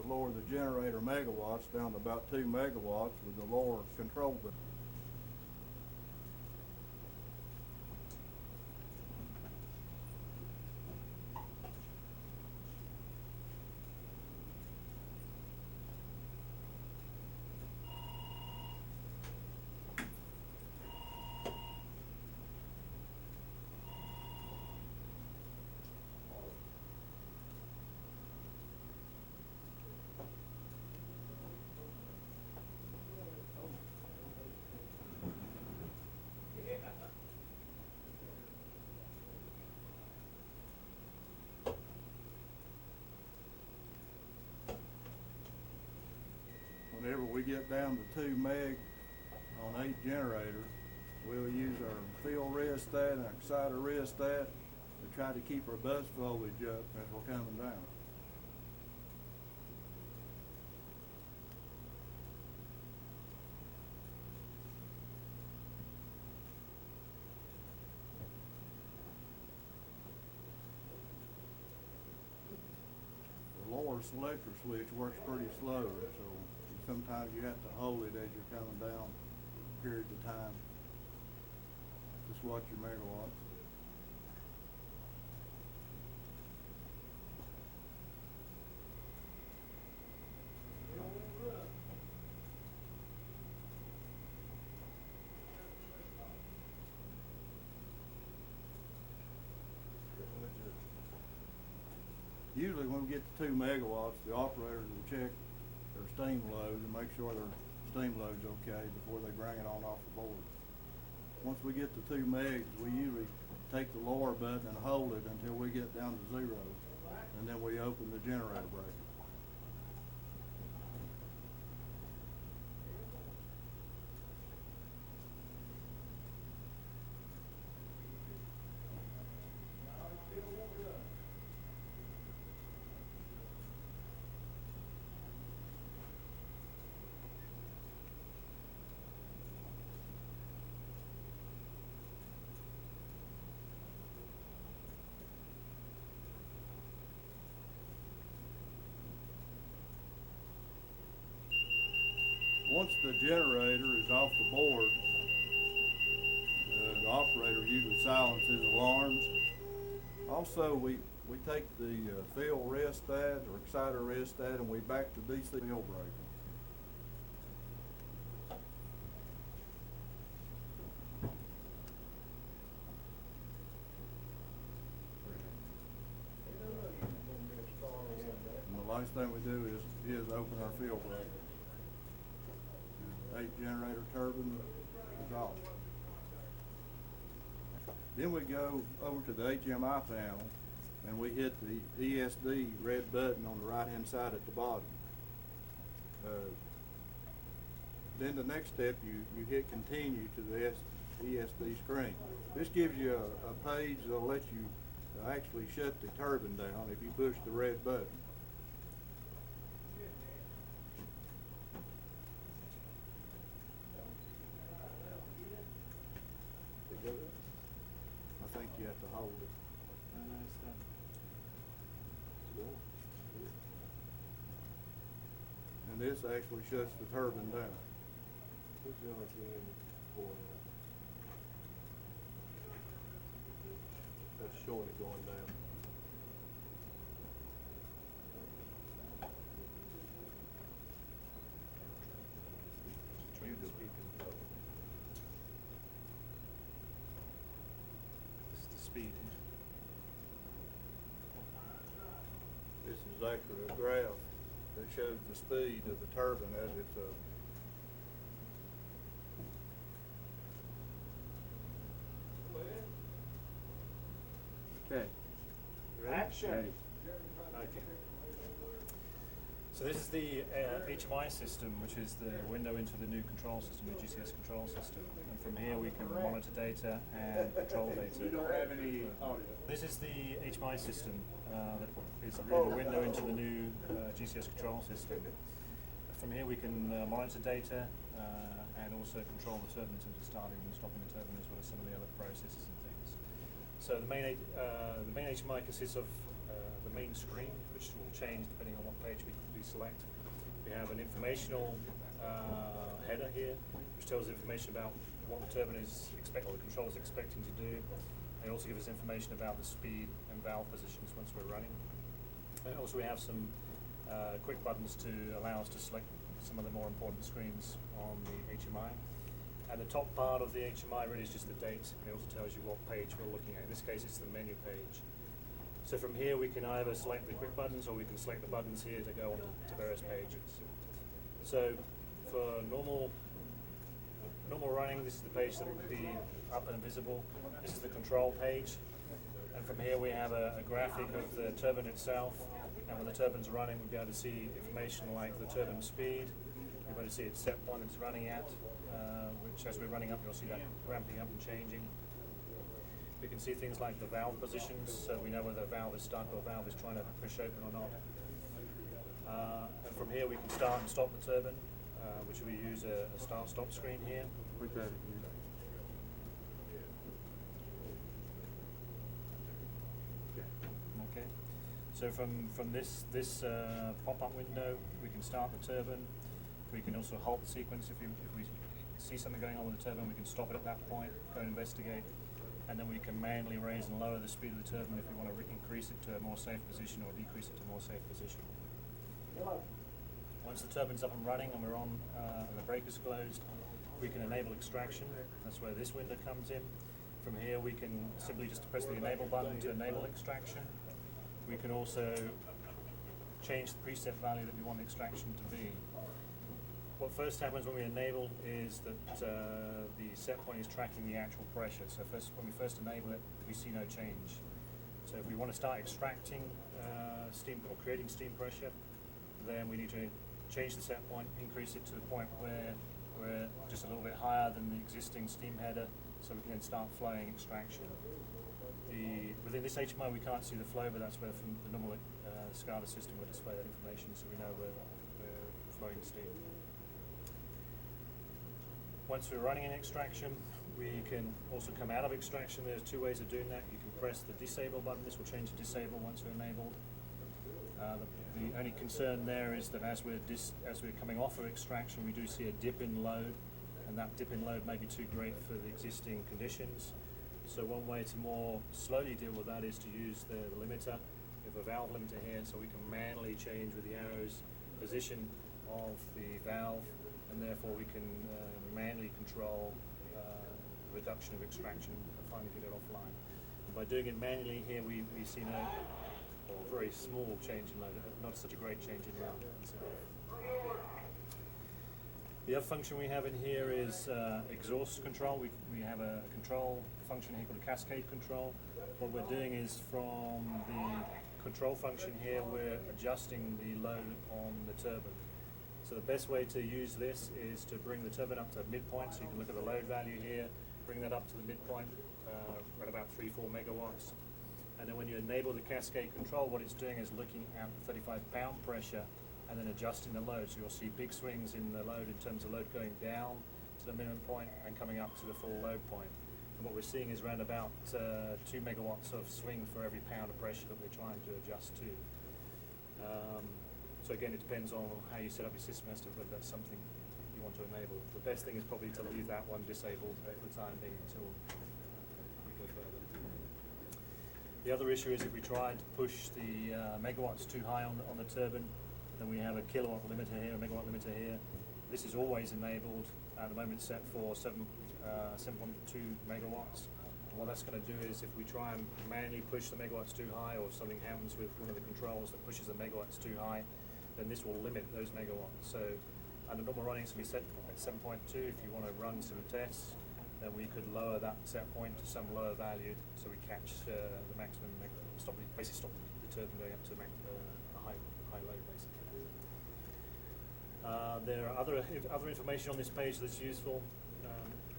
to lower the generator megawatts down to about 2 megawatts with the lower control button. Whenever we get down to 2 meg on 8 generators, we'll use our field rheostat and our exciter rheostat to try to keep our bus voltage up as we're coming down. The lower selector switch works pretty slow, so sometimes you have to hold it as you're coming down periods of time. Just watch your megawatts. Usually when we get to 2 megawatts, the operators will check their steam load and make sure their steam load's okay before they bring it on off the board. Once we get to 2 megs, we usually take the lower button and hold it until we get down to 0, and then we open the generator breaker. Once the generator is off the board, the operator usually silences alarms. Also, we take the field rheostat or exciter rheostat and we back to DC field breaker. And the last thing we do is open our field breaker. 8 generator turbine is off. Then we go over to the HMI panel and we hit the ESD red button on the right hand side at the bottom. Then the next step, you hit continue to the ESD screen. This gives you a page that'll let you actually shut the turbine down if you push the red button. I think you have to hold it. And this actually shuts the turbine down. That's showing it going down. This is the speed. This is actually a graph that shows the speed of the turbine as it's Okay. Action. Ready? Okay. So this is the HMI system, which is the window into the new control system, the GCS control system. And from here we can monitor data and control data. You don't have any audio. This is the HMI system that is really the window into the new GCS control system. From here we can monitor data and also control the turbine in terms of starting and stopping the turbine, as well as some of the other processes and things. So the main HMI consists of the main screen, which will change depending on what page we select. We have an informational header here, which tells information about what the turbine is or the control is expecting to do. It also gives us information about the speed and valve positions once we're running. And also we have some quick buttons to allow us to select some of the more important screens on the HMI. And the top part of the HMI really is just the date. It also tells you what page we're looking at. In this case it's the menu page. So from here we can either select the quick buttons or we can select the buttons here to go on to various pages. So for normal running, this is the page that will be up and visible. This is the control page. And from here we have a graphic of the turbine itself. And when the turbine's running, we'll be able to see information like the turbine speed. We'll be able to see its set point it's running at, which as we're running up, you'll see that ramping up and changing. We can see things like the valve positions, so we know whether the valve is stuck or the valve is trying to push open or not. And from here we can start and stop the turbine, which we use a start-stop screen here. Okay. So from this pop-up window, we can start the turbine. We can also halt the sequence if we see something going on with the turbine. We can stop it at that point, go and investigate. And then we can manually raise and lower the speed of the turbine if we want to increase it to a more safe position or decrease it to a more safe position. Once the turbine's up and running and we're on and the breaker's closed, we can enable extraction. That's where this window comes in. From here we can simply just press the enable button to enable extraction. We can also change the preset value that we want the extraction to be. What first happens when we enable is that the set point is tracking the actual pressure. So when we first enable it, we see no change. So if we want to start extracting steam or creating steam pressure, then we need to change the set point, increase it to the point where we're just a little bit higher than the existing steam header, so we can then start flowing extraction. Within this HMI we can't see the flow, but that's where from the normal SCADA system will display that information, so we know we're flowing steam. Once we're running in extraction, we can also come out of extraction. There's two ways of doing that. You can press the disable button. This will change to disable once we're enabled. The only concern there is that as we're coming off of extraction, we do see a dip in load, and that dip in load may be too great for the existing conditions. So one way to more slowly deal with that is to use the limiter. We have a valve limiter here, so we can manually change with the arrows position of the valve, and therefore we can manually control reduction of extraction and finally get it offline. And by doing it manually here, we see no, or very small change in load, not such a great change in load. The other function we have in here is exhaust control. We have a control function here called a cascade control. What we're doing is from the control function here, we're adjusting the load on the turbine. So the best way to use this is to bring the turbine up to midpoint, so you can look at the load value here, bring that up to the midpoint at about 3-4 megawatts. And then when you enable the cascade control, what it's doing is looking at 35-pound pressure and then adjusting the load. So you'll see big swings in the load in terms of load going down to the minimum point and coming up to the full load point. And what we're seeing is around about 2 megawatts of swing for every pound of pressure that we're trying to adjust to. So again, it depends on how you set up your system as to whether that's something you want to enable. The best thing is probably to leave that one disabled for the time being until we go further. The other issue is if we try to push the megawatts too high on the turbine, then we have a kilowatt limiter here, a megawatt limiter here. This is always enabled. At the moment it's set for 7.2 megawatts. And what that's going to do is if we try and manually push the megawatts too high, or if something happens with one of the controls that pushes the megawatts too high, then this will limit those megawatts. So under normal running, it's going to be set at 7.2. If you want to run some tests, then we could lower that set point to some lower value, so we catch the maximum, basically stop the turbine going up to a high load, basically. There are other information on this page that's useful.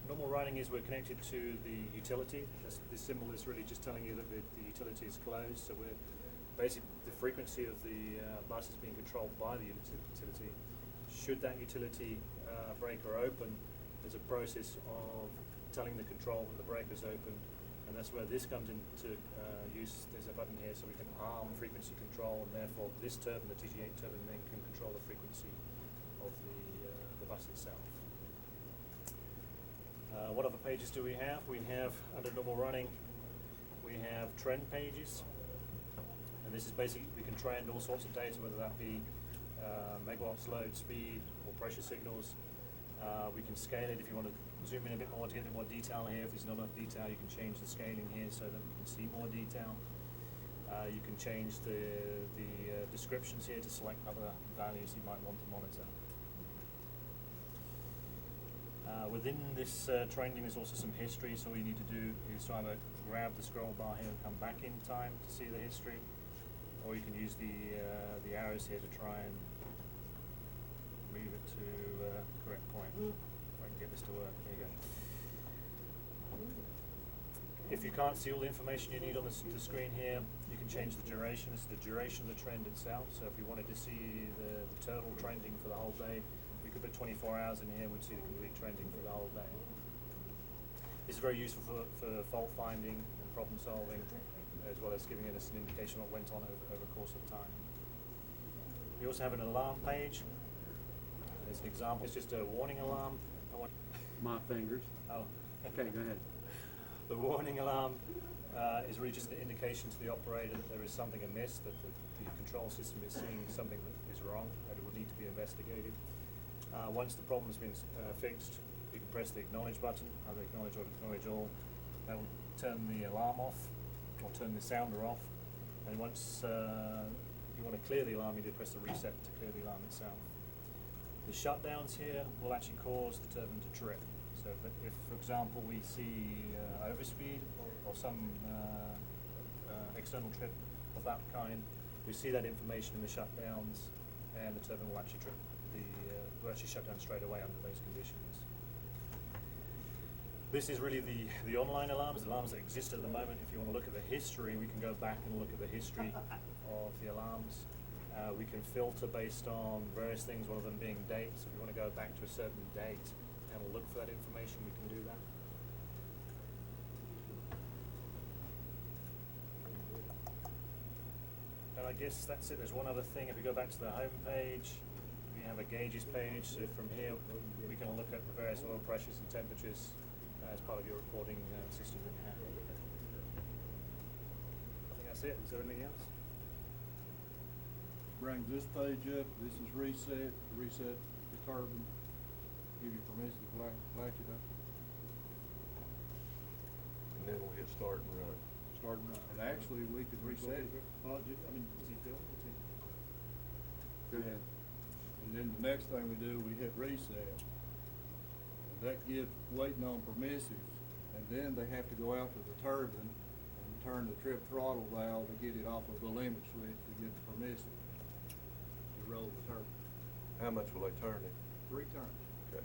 Normal running is we're connected to the utility. This symbol is really just telling you that the utility is closed, so we're basically the frequency of the bus is being controlled by the utility. Should that utility breaker open, there's a process of telling the control that the breaker's open and that's where this comes into use. There's a button here so we can arm frequency control, and therefore this turbine, the TG8 turbine, then can control the frequency of the bus itself. What other pages do we have? We have, under normal running, we have trend pages, and this is basically, we can trend all sorts of data, whether that be megawatts, load, speed, or pressure signals. We can scale it if you want to zoom in a bit more to get a bit more detail here. If there's not enough detail, you can change the scaling here so that we can see more detail. You can change the descriptions here to select other values you might want to monitor. Within this trending, there's also some history, so what you need to do is to either grab the scroll bar here and come back in time to see the history, or you can use the arrows here to try and move it to the correct point. If I can get this to work, there you go. If you can't see all the information you need on the screen here, you can change the duration. This is the duration of the trend itself, so if we wanted to see the total trending for the whole day, we could put 24 hours in here, we'd see the complete trending for the whole day. This is very useful for fault finding and problem solving, as well as giving us an indication of what went on over the course of time. We also have an alarm page. As an example, it's just a warning alarm. My fingers. Oh. Okay, go ahead. The warning alarm is really just an indication to the operator that there is something amiss, that the control system is seeing something that is wrong, that it will need to be investigated. Once the problem has been fixed, you can press the acknowledge button, either acknowledge or acknowledge all. That will turn the alarm off, or turn the sounder off. And once you want to clear the alarm, you do press the reset to clear the alarm itself. The shutdowns here will actually cause the turbine to trip. So if for example, we see overspeed or some external trip of that kind, we see that information in the shutdowns, and the turbine will actually trip. Will actually shut down straight away under those conditions. This is really the online alarms that exist at the moment. If you want to look at the history, we can go back and look at the history of the alarms. We can filter based on various things, one of them being dates. If we want to go back to a certain date and look for that information, we can do that. And I guess that's it. There's one other thing. If we go back to the home page, we have a gauges page. So from here, we can look at the various oil pressures and temperatures as part of your reporting system that you have. I think that's it. Is there anything else? Brings this page up, this is reset the turbine, give you permission to flash it up. And then we'll hit start and run. Start and run. And actually, we could reset it. Well, I mean, is he filming? Go ahead. And then the next thing we do, we hit reset. And that gives waiting on permissives. And then they have to go out to the turbine and turn the trip throttle valve to get it off of the limit switch to get the permissive to roll the turbine. How much will they turn it? 3 turns. Okay.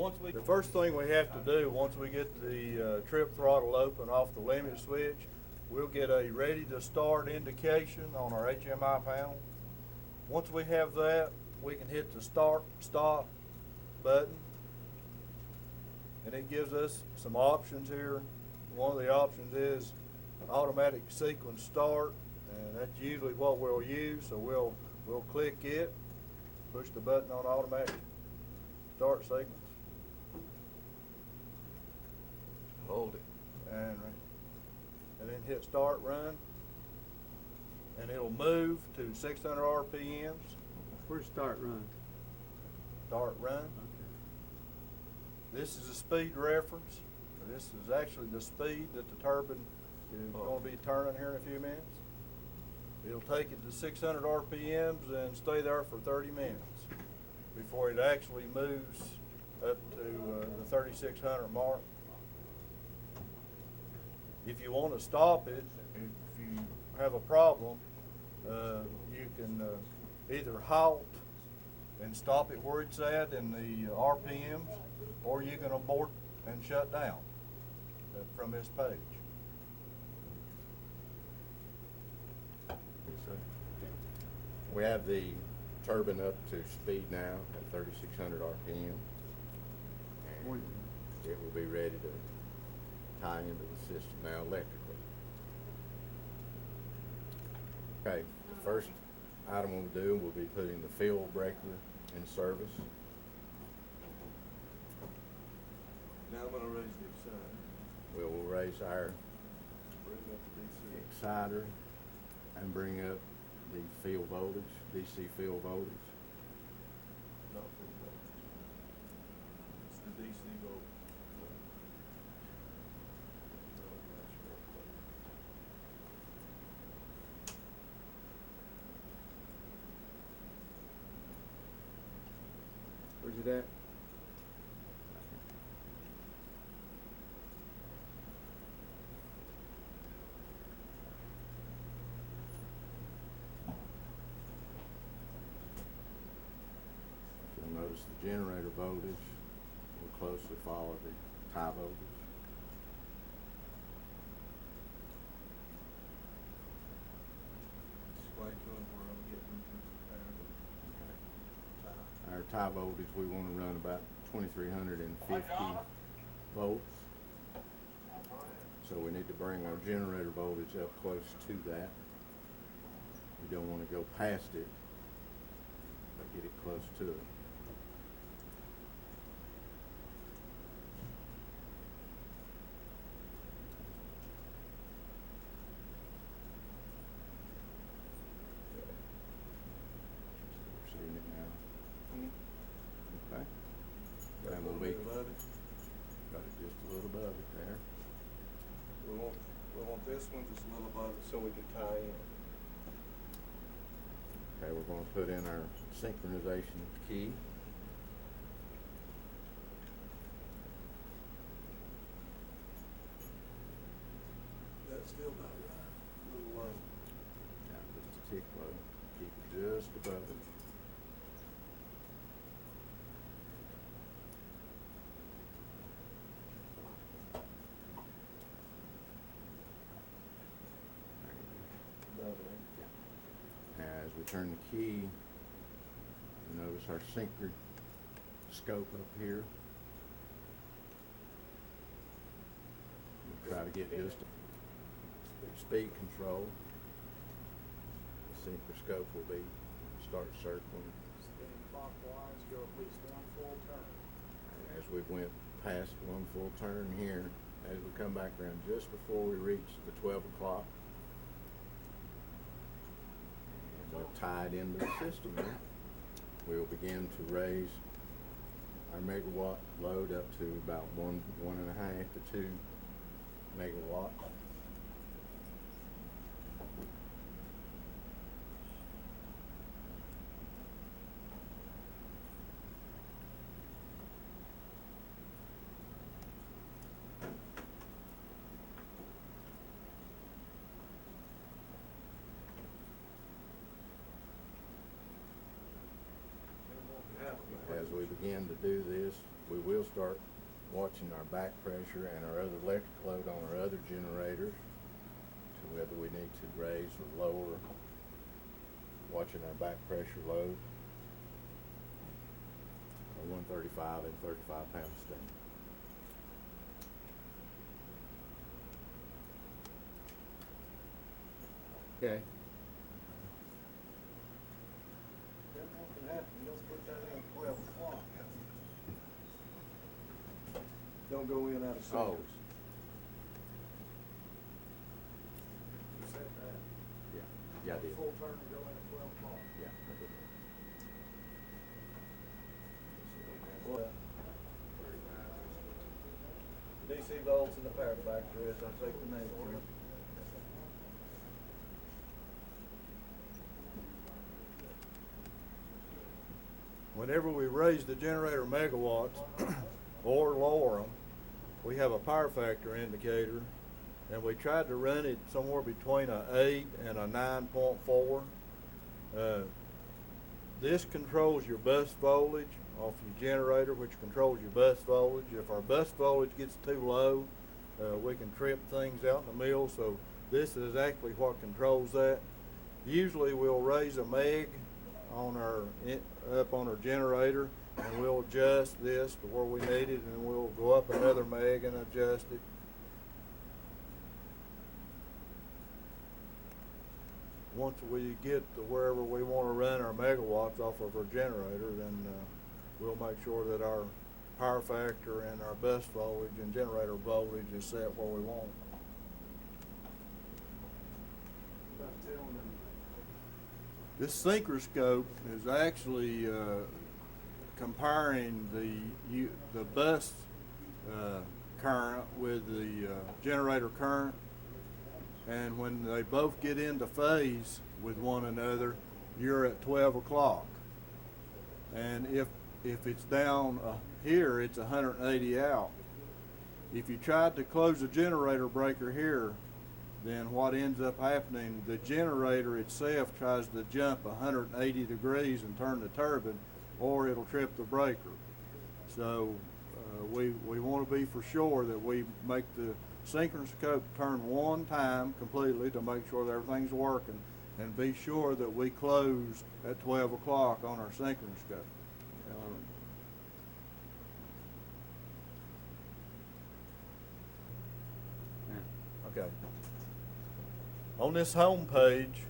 The first thing we have to do, once we get the trip throttle open off the limit switch, we'll get a ready to start indication on our HMI panel. Once we have that, we can hit the stop button, and it gives us some options here. One of the options is automatic sequence start, and that's usually what we'll use. So we'll click it, push the button on automatic start sequence, Hold it. and then hit start run, and it'll move to 600 RPMs. Where's start run? Start run. Okay. This is a speed reference. This is actually the speed that the turbine is going to be turning here in a few minutes. It'll take it to 600 RPMs and stay there for 30 minutes before it actually moves up to the 3600 mark. If you want to stop it, if you have a problem, you can either halt and stop it where it's at in the RPMs, or you can abort and shut down from this page. We have the turbine up to speed now at 3,600 RPM. And it will be ready to tie into the system now electrically. Okay, the first item we'll do will be putting the field breaker in service. Now I'm gonna raise the exciter. We will raise our Bring up the DC. exciter and bring up the field voltage, DC field voltage. Not full voltage. It's the DC voltage. Where's it at? You'll notice the generator voltage will closely follow the tie voltage. Explain to them where I'm getting to compare. Our tie voltage, we want to run about 2,350 volts. So we need to bring our generator voltage up close to that. We don't want to go past it, but get it close to it. We're seeing it now. Okay. Got And a we'll little be, bit above it. got it just a little above it there. We want this one just a little above it so we can tie in. Okay, we're going to put in our synchronization key. That's still about right. A little low. Now, just a tick low. Keep it just above it. There you go. Above it. Now, as we turn the key, you notice our synchro scope up here. We'll try to get just a speed control. The synchro scope will be start circling. Spin clockwise, go at least one full turn. And as we went past one full turn here, as we come back around just before we reach the 12 o'clock, and we'll tie it into the system here. We'll begin to raise our megawatt load up to about 1.5 to 2 megawatts. As we begin to do this, we will start watching our back pressure and our other electric load on our other generators, to whether we need to raise or lower, watching our back pressure load. 135 and 35 pound steam. Okay. Then what can happen, you don't put that in at 12 o'clock. Don't go in out of Oh. sinkers. You said that. Yeah, I did. Full turn to go in at 12 o'clock. Yeah, I did. DC volts in the power factor is, I take the name for it. Whenever we raise the generator megawatts or lower them, we have a power factor indicator, and we tried to run it somewhere between a 8 and a 9.4. This controls your bus voltage off your generator, which controls your bus voltage. If our bus voltage gets too low, we can trip things out in the mill, so this is actually what controls that. Usually we'll raise a meg on up on our generator, and we'll adjust this to where we need it, and we'll go up another meg and adjust it. Once we get to wherever we want to run our megawatts off of our generator, then we'll make sure that our power factor and our bus voltage and generator voltage is set where we want it. About telling them, This synchro is actually comparing the bus current with the generator current, and when they both get into phase with one another, you're at 12 o'clock. And if it's down here, it's 180 out. If you tried to close the generator breaker here, then what ends up happening, the generator itself tries to jump 180 degrees and turn the turbine, or it'll trip the breaker. So we want to be for sure that we make the synchronous scope turn one time completely to make sure that everything's working, and be sure that we close at 12 o'clock on our synchronous scope. Okay. On this home page,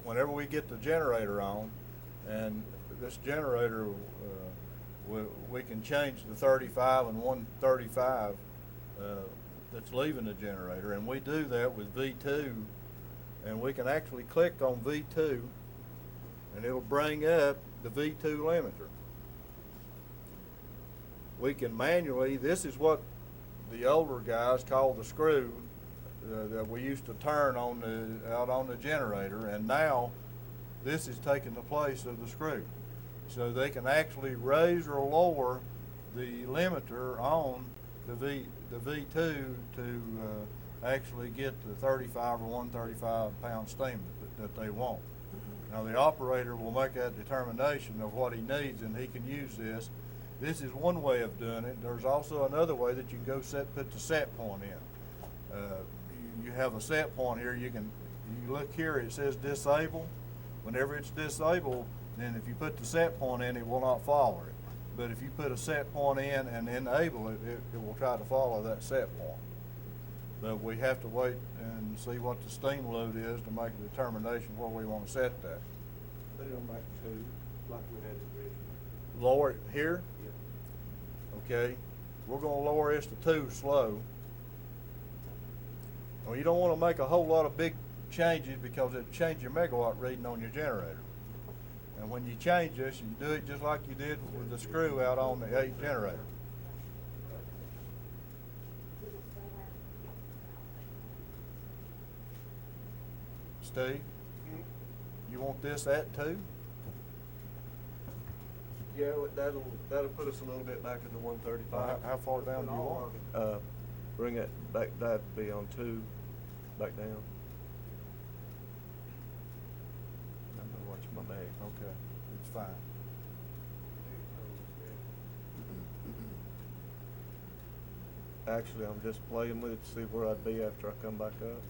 whenever we get the generator on, and this generator, we can change the 35 and 135 that's leaving the generator, and we do that with V2, and we can actually click on V2, and it'll bring up the V2 limiter. We can manually, this is what the older guys call the screw that we used to turn on out on the generator, and now this is taking the place of the screw. So they can actually raise or lower the limiter on the V2 to actually get the 35 or 135 pound steam that they want. Now the operator will make that determination of what he needs, and he can use this. This is one way of doing it. There's also another way that you can go put the set point in. You have a set point here. You look here, it says disable. Whenever it's disabled, then if you put the set point in, it will not follow it. But if you put a set point in and enable it, it will try to follow that set point. But we have to wait and see what the steam load is to make a determination where we want to set that. Put it on back to 2, like we had it originally. Lower it here? Yeah. Okay. We're going to lower this to 2 slow. Well, you don't want to make a whole lot of big changes because it'll change your megawatt reading on your generator. And when you change this, you do it just like you did with the screw out on the 8 generator. Steve, you want this at 2? Yeah, that'll put us a little bit back in the 135. How far down do you want it? Bring it back, that'd be on 2, back down. I'm watching my bag. Okay, it's fine. Actually, I'm just playing with it to see where I'd be after I come back up.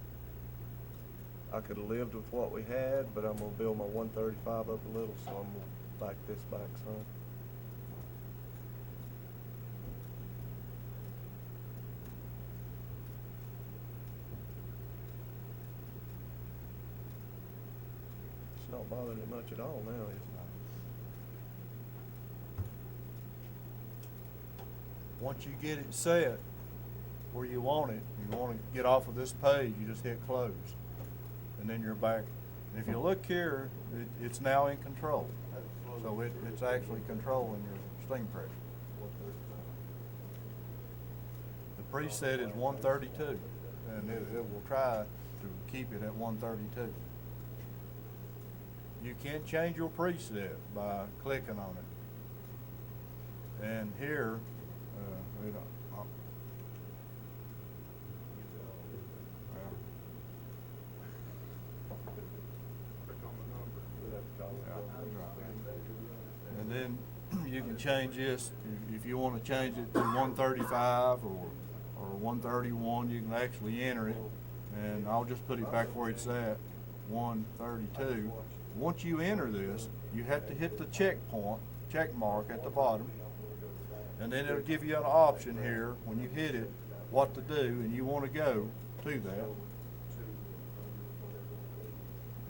I could have lived with what we had, but I'm gonna build my 135 up a little, so I'm gonna back this back some. It's not bothering it much at all now, is it? Once you get it set where you want it, you want to get off of this page, you just hit close. And then you're back. And if you look here, it's now in control. So it's actually controlling your steam pressure. The preset is 132, and it will try to keep it at 132. You can't change your preset by clicking on it. And here, we don't. And then you can change this if you want to change it to 135 or 131. You can actually enter it, and I'll just put it back where it's at, 132. Once you enter this, you have to hit the check mark at the bottom, and then it'll give you an option here when you hit it what to do, and you want to go to that.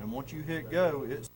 And once you hit go, it's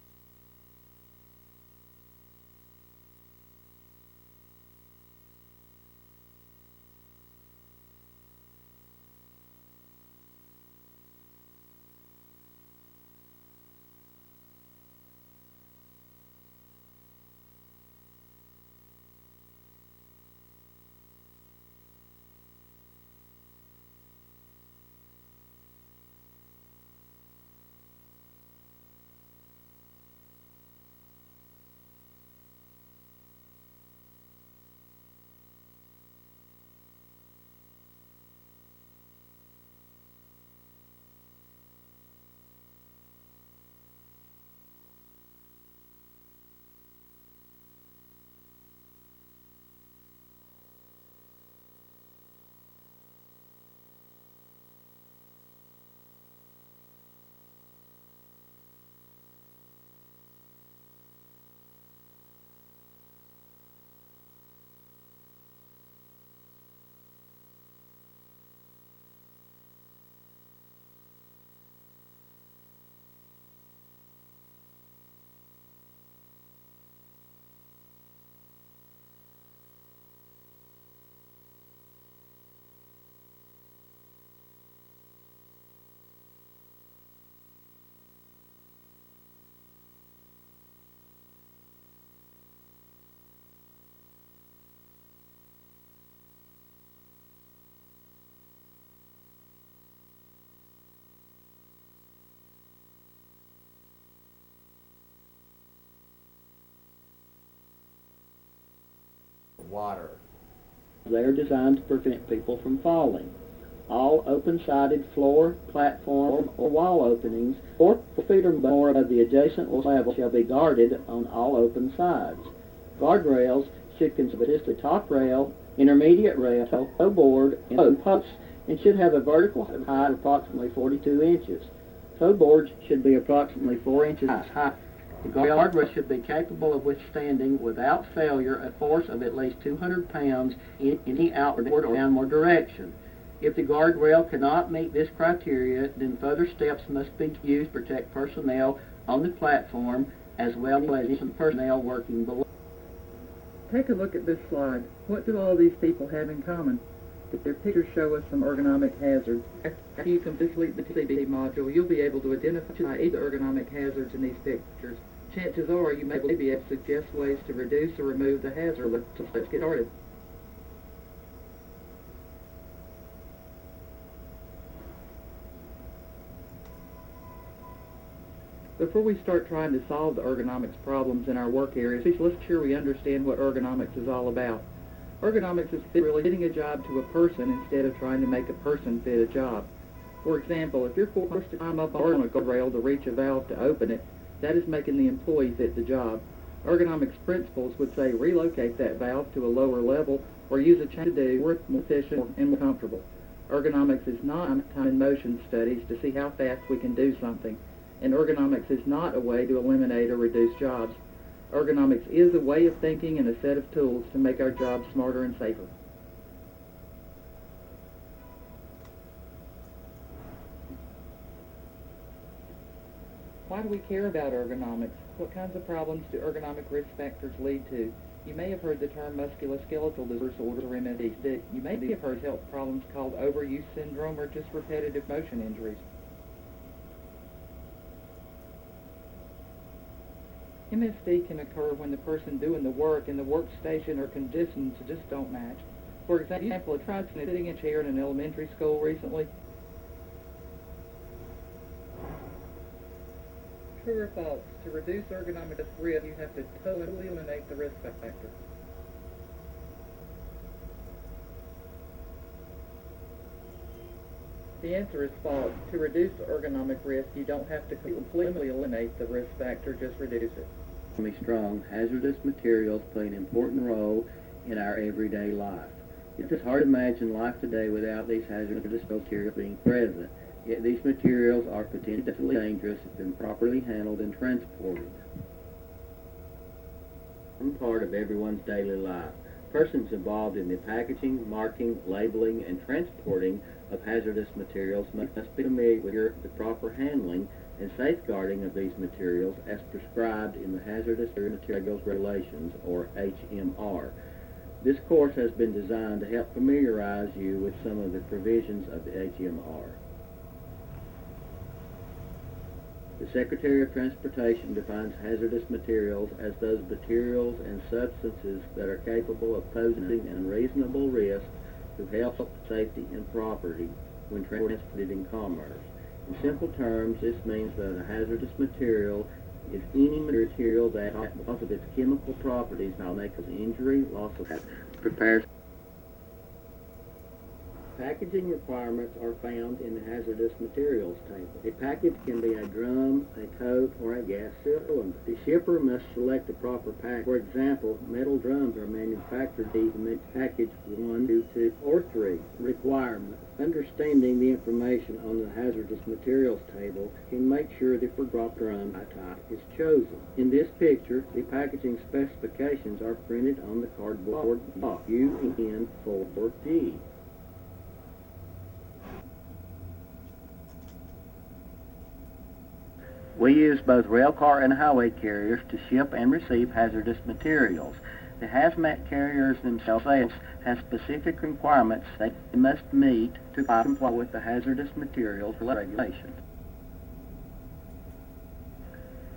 water. They are designed to prevent people from falling. All open-sided floor, platform, or wall openings 4 feet or more of the adjacent level shall be guarded on all open sides. Guardrails should consist of top rail, intermediate rail, toe board, and toe posts, and should have a vertical height of approximately 42 inches. Toe boards should be approximately 4 inches high. The guardrail should be capable of withstanding without failure a force of at least 200 pounds in any outward or downward direction. If the guardrail cannot meet this criteria, then further steps must be used to protect personnel on the platform as well as some personnel working below. Take a look at this slide. What do all these people have in common? Their pictures show us some ergonomic hazards. After you complete the TB module, you'll be able to identify either ergonomic hazards in these pictures. Chances are you may be able to suggest ways to reduce or remove the hazard. So let's get started. Before we start trying to solve the ergonomics problems in our work areas, let's make sure we understand what ergonomics is all about. Ergonomics is really fitting a job to a person instead of trying to make a person fit a job. For example, if you're forced to climb up on a guardrail to reach a valve to open it, that is making the employee fit the job. Ergonomics principles would say relocate that valve to a lower level or use a change to do more efficient and more comfortable. Ergonomics is not time and motion studies to see how fast we can do something, and ergonomics is not a way to eliminate or reduce jobs. Ergonomics is a way of thinking and a set of tools to make our jobs smarter and safer. Why do we care about ergonomics? What kinds of problems do ergonomic risk factors lead to? You may have heard the term musculoskeletal disorders or MSD. You may have heard health problems called overuse syndrome or just repetitive motion injuries. MSD can occur when the person doing the work and the workstation or conditions just don't match. For example, I tried sitting in a chair in an elementary school recently. True or false? To reduce ergonomic risk, you have to totally eliminate the risk factor. The answer is false. To reduce ergonomic risk, you don't have to completely eliminate the risk factor, just reduce it. Strong, hazardous materials play an important role in our everyday life. It is hard to imagine life today without these hazardous materials being present. Yet these materials are potentially dangerous if improperly handled and transported. One part of everyone's daily life. Persons involved in the packaging, marking, labeling, and transporting of hazardous materials must be familiar with the proper handling and safeguarding of these materials as prescribed in the Hazardous Materials Regulations, or HMR. This course has been designed to help familiarize you with some of the provisions of the HMR. The Secretary of Transportation defines hazardous materials as those materials and substances that are capable of posing an unreasonable risk to health, safety, and property when transported in commerce. In simple terms, this means that a hazardous material is any material that, because of its chemical properties, may cause injury, loss of health, prepares. Packaging requirements are found in the hazardous materials table. A package can be a drum, a coat, or a gas cylinder. The shipper must select the proper package. For example, metal drums are manufactured to meet package 1, 2, or 3 requirements. Understanding the information on the hazardous materials table can make sure the proper drum type is chosen. In this picture, the packaging specifications are printed on the cardboard box UN4G. We use both railcar and highway carriers to ship and receive hazardous materials. The hazmat carriers themselves have specific requirements they must meet to comply with the hazardous materials regulations.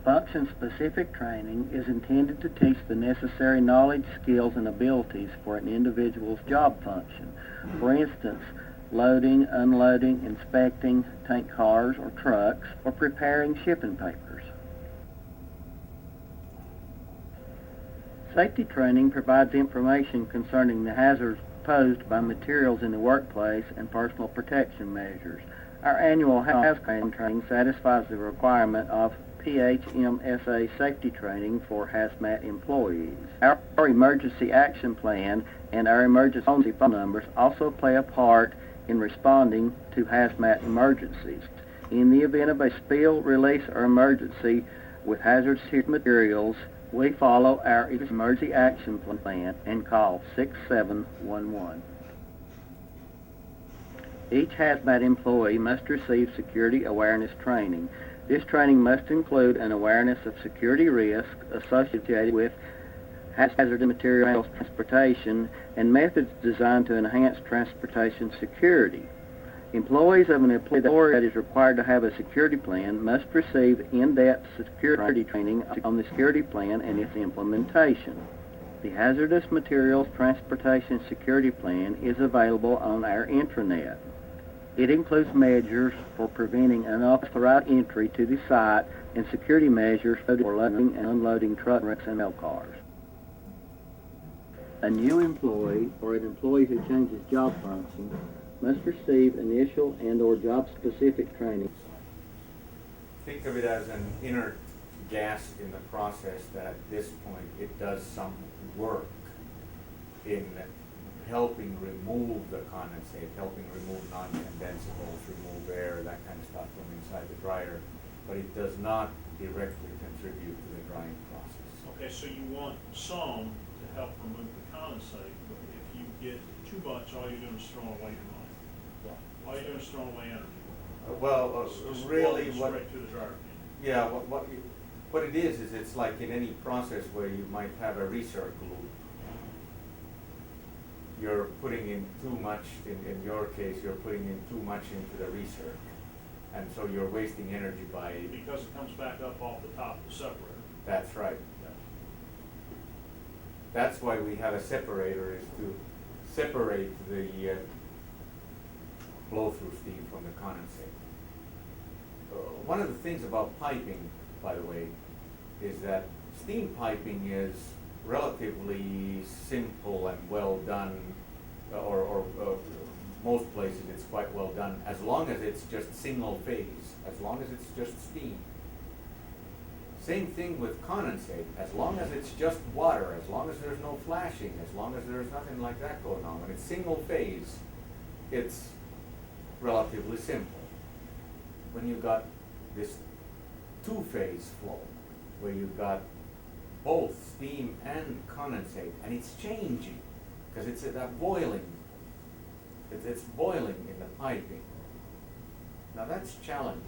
Function-specific training is intended to teach the necessary knowledge, skills, and abilities for an individual's job function. For instance, loading, unloading, inspecting tank cars or trucks, or preparing shipping papers. Safety training provides information concerning the hazards posed by materials in the workplace and personal protection measures. Our annual hazmat training satisfies the requirement of PHMSA safety training for hazmat employees. Our emergency action plan and our emergency phone numbers also play a part in responding to hazmat emergencies. In the event of a spill, release, or emergency with hazardous materials, we follow our emergency action plan and call 6711. Each hazmat employee must receive security awareness training. This training must include an awareness of security risks associated with hazardous materials transportation and methods designed to enhance transportation security. Employees of an employer that is required to have a security plan must receive in-depth security training on the security plan and its implementation. The Hazardous Materials Transportation Security Plan is available on our intranet. It includes measures for preventing unauthorized entry to the site and security measures for loading and unloading trucks and rail cars. A new employee or an employee who changes job function must receive initial and/or job-specific training. Think of it as an inner gas in the process that at this point it does some work in helping remove the condensate, helping remove non-condensables, remove air, that kind of stuff from inside the dryer, but it does not directly contribute to the drying process. Okay, so you want some to help remove the condensate, but if you get too much, all you're doing is throwing away your money. All you're doing is throwing away energy. Just Really, blowing what? straight to the dryer pan. Yeah, what it is it's like in any process where you might have a recirc loop. You're putting in too much, in your case, you're putting in too much into the recirc. And so you're wasting energy by, Because it comes back up off the top of the separator. that's right. Yeah. That's why we have a separator, is to separate the blow-through steam from the condensate. One of the things about piping, by the way, is that steam piping is relatively simple and well done, or most places it's quite well done, as long as it's just single phase, as long as it's just steam. Same thing with condensate, as long as it's just water, as long as there's no flashing, as long as there's nothing like that going on. When it's single phase, it's relatively simple. When you've got this two-phase flow, where you've got both steam and condensate, and it's changing, because it's that boiling, it's boiling in the piping. Now that's challenging.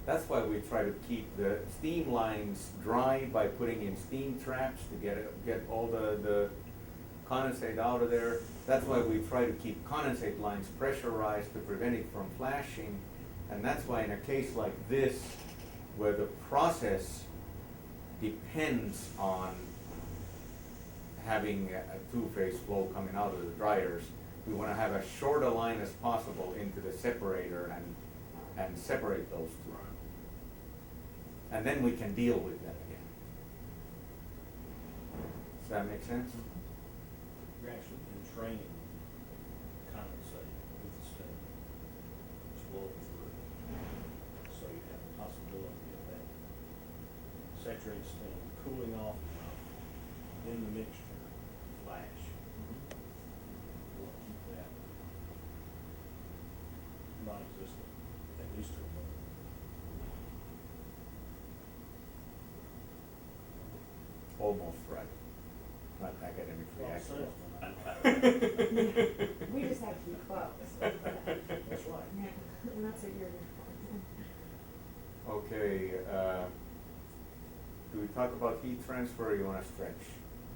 That's why we try to keep the steam lines dry by putting in steam traps to get all the condensate out of there. That's why we try to keep condensate lines pressurized to prevent it from flashing. And that's why in a case like this, where the process depends on having a two-phase flow coming out of the dryers, we want to have as short a line as possible into the separator and separate those two. And then we can deal with them again. Does that make sense? You're actually entraining condensate with the steam. It's blowing through. So you have the possibility of that saturated steam cooling off in the mixture, flash. We'll keep that non-existent, at least to a moment. Almost right. Not academic reaction. We just have to be close. That's right. Yeah, and that's what you're Okay, do we talk about heat transfer or you want to stretch?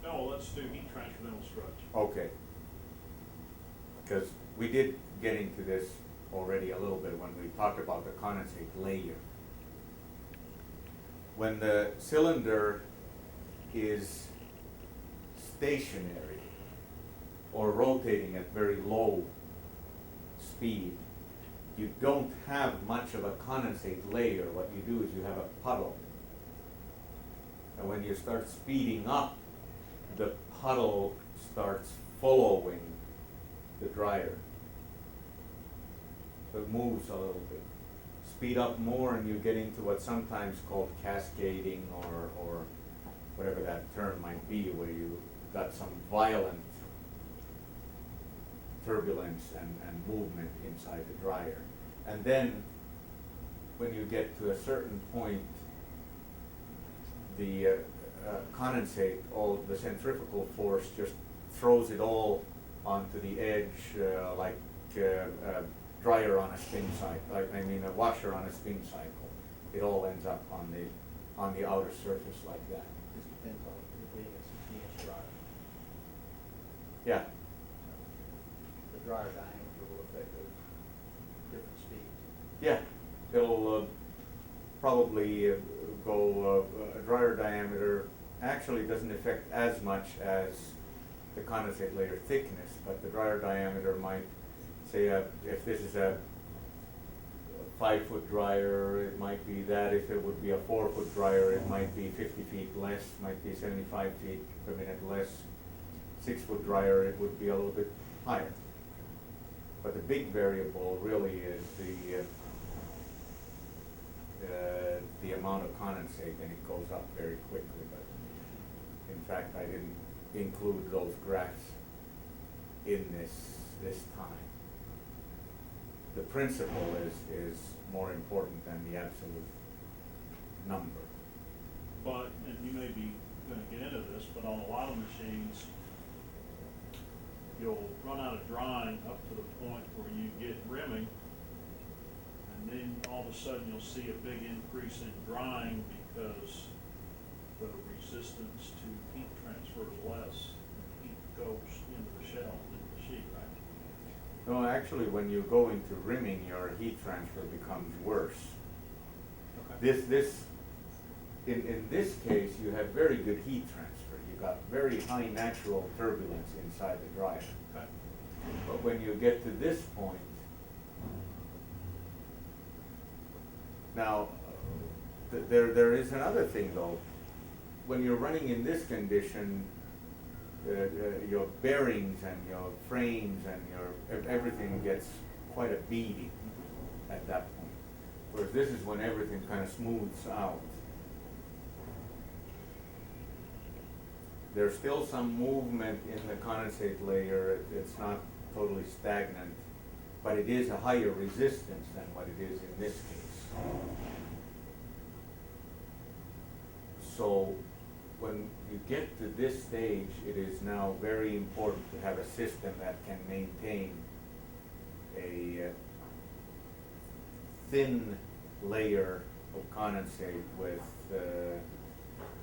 No, let's do heat transfer, then we'll stretch. Okay. Because we did get into this already a little bit when we talked about the condensate layer. When the cylinder is stationary or rotating at very low speed, you don't have much of a condensate layer. What you do is you have a puddle. And when you start speeding up, the puddle starts following the dryer. So it moves a little bit. Speed up more and you get into what's sometimes called cascading or whatever that term might be, where you got some violent turbulence and movement inside the dryer. And then when you get to a certain point, the condensate, all the centrifugal force just throws it all onto the edge, like a dryer on a spin cycle, a washer on a spin cycle. It all ends up on the outer surface like that. This depends on it being a CNC dryer. Yeah. The dryer diameter will affect those different speeds. Yeah, it'll probably go, a dryer diameter actually doesn't affect as much as the condensate layer thickness, but the dryer diameter might say, if this is a 5-foot dryer, it might be that. If it would be a 4-foot dryer, it might be 50 feet less, might be 75 feet per minute less. 6-foot dryer, it would be a little bit higher. But the big variable really is the amount of condensate, and it goes up very quickly. But in fact, I didn't include those graphs in this time. The principle is more important than the absolute number. But, and you may be gonna get into this, but on a lot of machines, you'll run out of drying up to the point where you get rimming, and then all of a sudden you'll see a big increase in drying because the resistance to heat transfer is less, and heat goes into the shell, into the sheet, right? No, actually, when you go into rimming, your heat transfer becomes worse. Okay. In this case, you have very good heat transfer. You got very high natural turbulence inside the dryer. Okay. But when you get to this point, now, there is another thing though. When you're running in this condition, your bearings and your frames and everything gets quite a beating at that point. Whereas this is when everything kind of smooths out. There's still some movement in the condensate layer. It's not totally stagnant, but it is a higher resistance than what it is in this case. So when you get to this stage, it is now very important to have a system that can maintain a thin layer of condensate with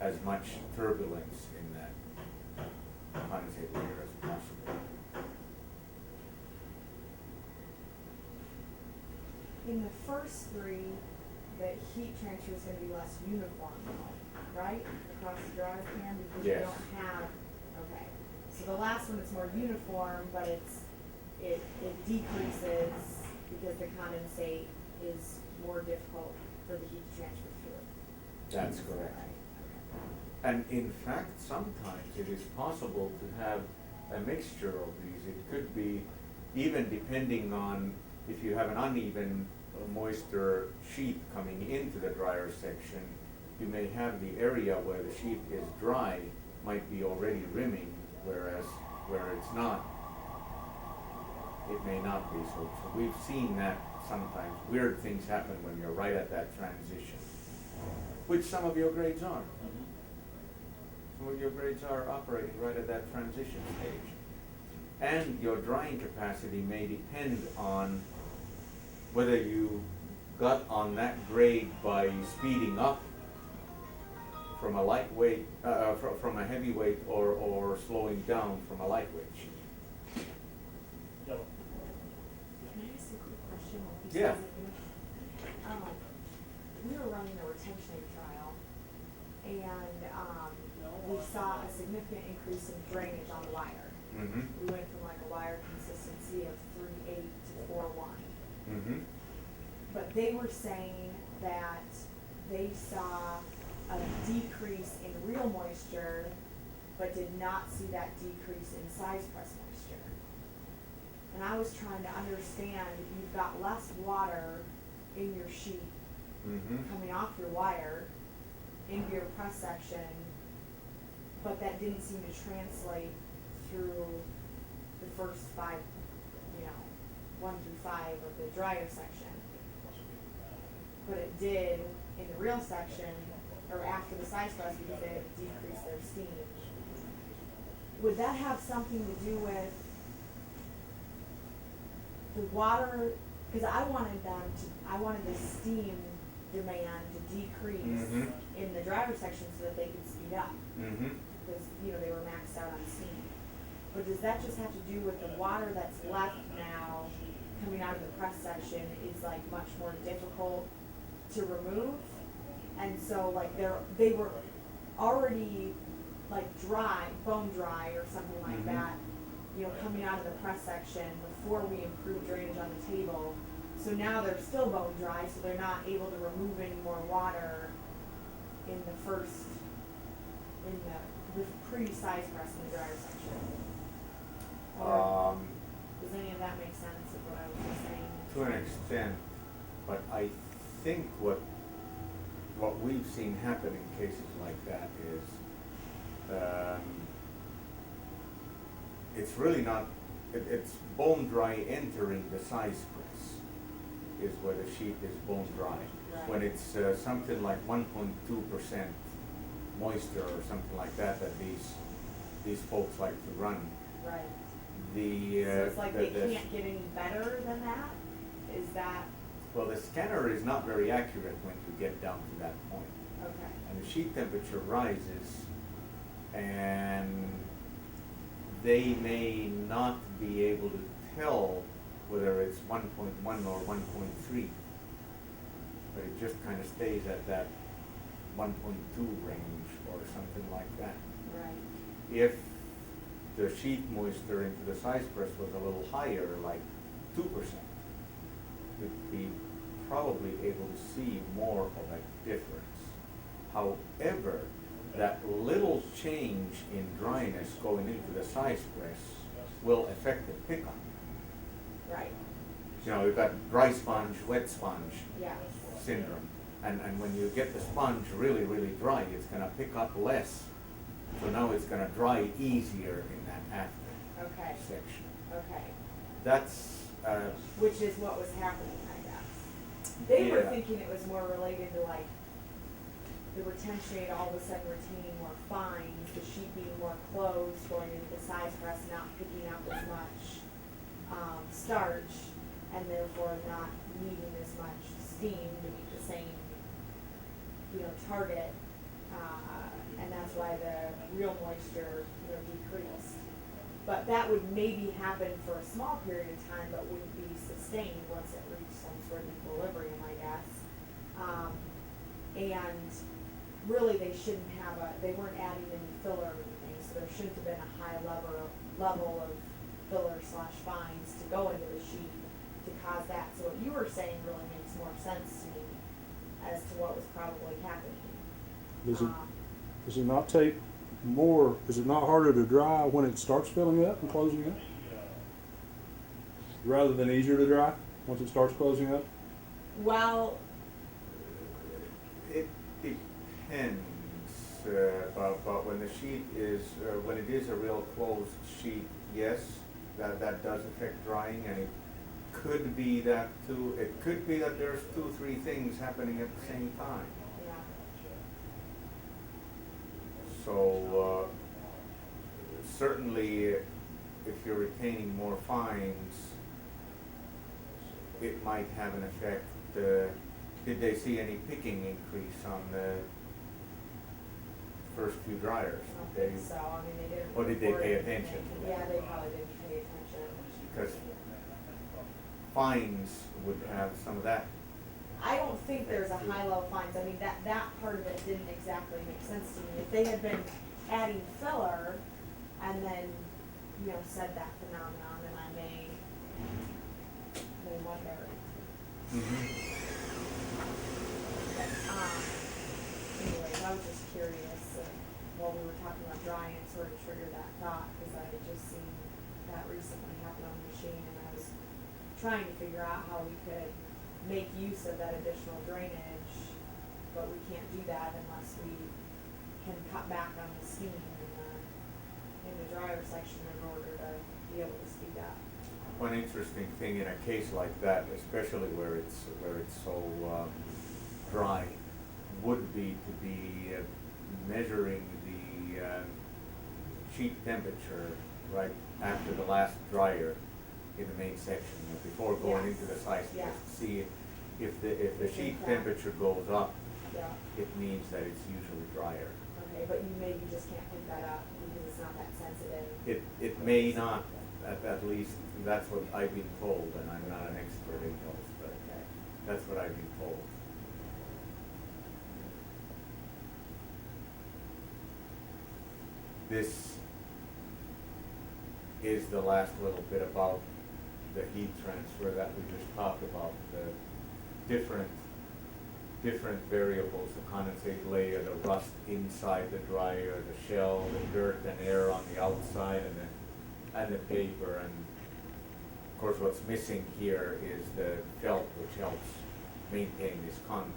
as much turbulence in that condensate layer as possible. In the first three, the heat transfer is gonna be less uniform, though, right? Across the dryer pan, because you Yes. don't have, okay. So the last one is more uniform, but it decreases because the condensate is more difficult for the heat to transfer through. That's Is that correct. right? And in fact, sometimes it is possible to have a mixture of these. It could be, even depending on if you have an uneven moisture sheet coming into the dryer section, you may have the area where the sheet is dry might be already rimming, whereas where it's not, it may not be. So we've seen that sometimes. Weird things happen when you're right at that transition, which some of your grades are. Some of your grades are operating right at that transition stage. And your drying capacity may depend on whether you got on that grade by speeding up from a lightweight, from a heavyweight, or slowing down from a lightweight sheet. Yellow. Can I ask you a quick question? Yeah. We were running a retention trial, and we saw a significant increase in drainage on the wire. Mm-hmm. We went from like a wire consistency of 3.8 to 4.1. Mm-hmm. But they were saying that they saw a decrease in real moisture, but did not see that decrease in size press moisture. And I was trying to understand, you've got less water in your sheet coming off your wire into your press section, but that didn't seem to translate through the first 5, 1 through 5 of the dryer section. But it did in the real section, or after the size press, because they had decreased their steam. Would that have something to do with the water? Because I wanted the steam demand to decrease in the driver section so that they could speed up. Because, they were maxed out on steam. But does that just have to do with the water that's left now coming out of the press section is like much more difficult to remove? And so like they were already like dry, bone dry or something like that, coming out of the press section before we improved drainage on the table. So now they're still bone dry, so they're not able to remove any more water in the pre-size press in the dryer section. Or does any of that make sense of what I was just saying? To an extent, but I think what we've seen happen in cases like that is it's really not it's bone dry entering the size press is where the sheet is bone dry. Right. When it's something like 1.2% moisture or something like that these folks like to run. Right. The So it's like they the- can't get any better than that? Is that, well, the scanner is not very accurate when you get down to that point. okay, And the sheet temperature rises, and they may not be able to tell whether it's 1.1 or 1.3, but it just kind of stays at that 1.2 range or something like that. right, If the sheet moisture into the size press was a little higher, like 2%, we'd be probably able to see more of a difference. However, that little change in dryness going into the size press will affect the pickup. right, You know, you've got dry sponge, wet sponge yeah, syndrome. And when you get the sponge really, really dry, it's gonna pick up less. So now it's gonna dry easier in that after okay, section. okay. That's, Which is what was happening, I guess. They were Yeah. thinking it was more related to like the retention rate all of a sudden retaining more fines, the sheet being more closed, going into the size press, not picking up as much starch, and therefore not needing as much steam to meet the same, target. And that's why the real moisture, decreased. But that would maybe happen for a small period of time, but wouldn't be sustained once it reached some sort of equilibrium, I guess. And really, they weren't adding any filler or anything, so there shouldn't have been a high level of filler/fines to go into the sheet to cause that. So what you were saying really makes more sense to me as to what was probably happening. Does it not take more, is it not harder to dry when it starts filling up and closing up? Rather than easier to dry once it starts closing up? Well, it depends, but when the sheet is, when it is a real closed sheet, yes, that does affect drying, and it could be that too, it could be that there's 2 or 3 things happening at the same time. yeah, So, certainly, if you're retaining more fines, it might have an effect. Did they see any picking increase on the first few dryers? I don't think so. I mean, they didn't. Or did they report pay anything. attention to that? Yeah, they probably didn't pay attention. Because fines would have some of that. I don't think there's a high level fines. I mean, that part of it didn't exactly make sense to me. If they had been adding filler and then, said that phenomenon, then I may wonder. Anyways, I was just curious, while we were talking about drying, it sort of triggered that thought, because I had just seen that recently happen on the machine, and I was trying to figure out how we could make use of that additional drainage, but we can't do that unless we can cut back on the steam in the dryer section in order to be able to speed up. One interesting thing in a case like that, especially where it's so dry, would be to be measuring the sheet temperature right after the last dryer in the main section, before going Yes. into the size press, Yeah. to see if the sheet Exactly. temperature goes up, Yeah, it means that it's usually drier. okay, but you maybe just can't pick that up because it's not that sensitive. It may not, at least that's what I've been told, and I'm not an expert in those, but Okay. that's what I've been told. This is the last little bit about the heat transfer that we just talked about, the different variables, the condensate layer, the rust inside the dryer, the shell, the dirt and air on the outside, and the paper. And of course, what's missing here is the felt, which helps maintain this contact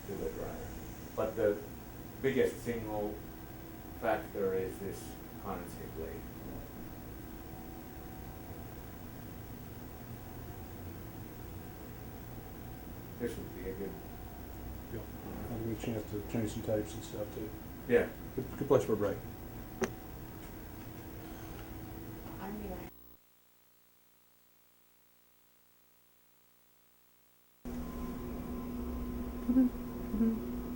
to the dryer. But the biggest single factor is this condensate layer. this would be a good, Yeah. I'll give you a chance to change some tapes and stuff too. yeah. Good place for a break. I'm gonna. Mm-hmm.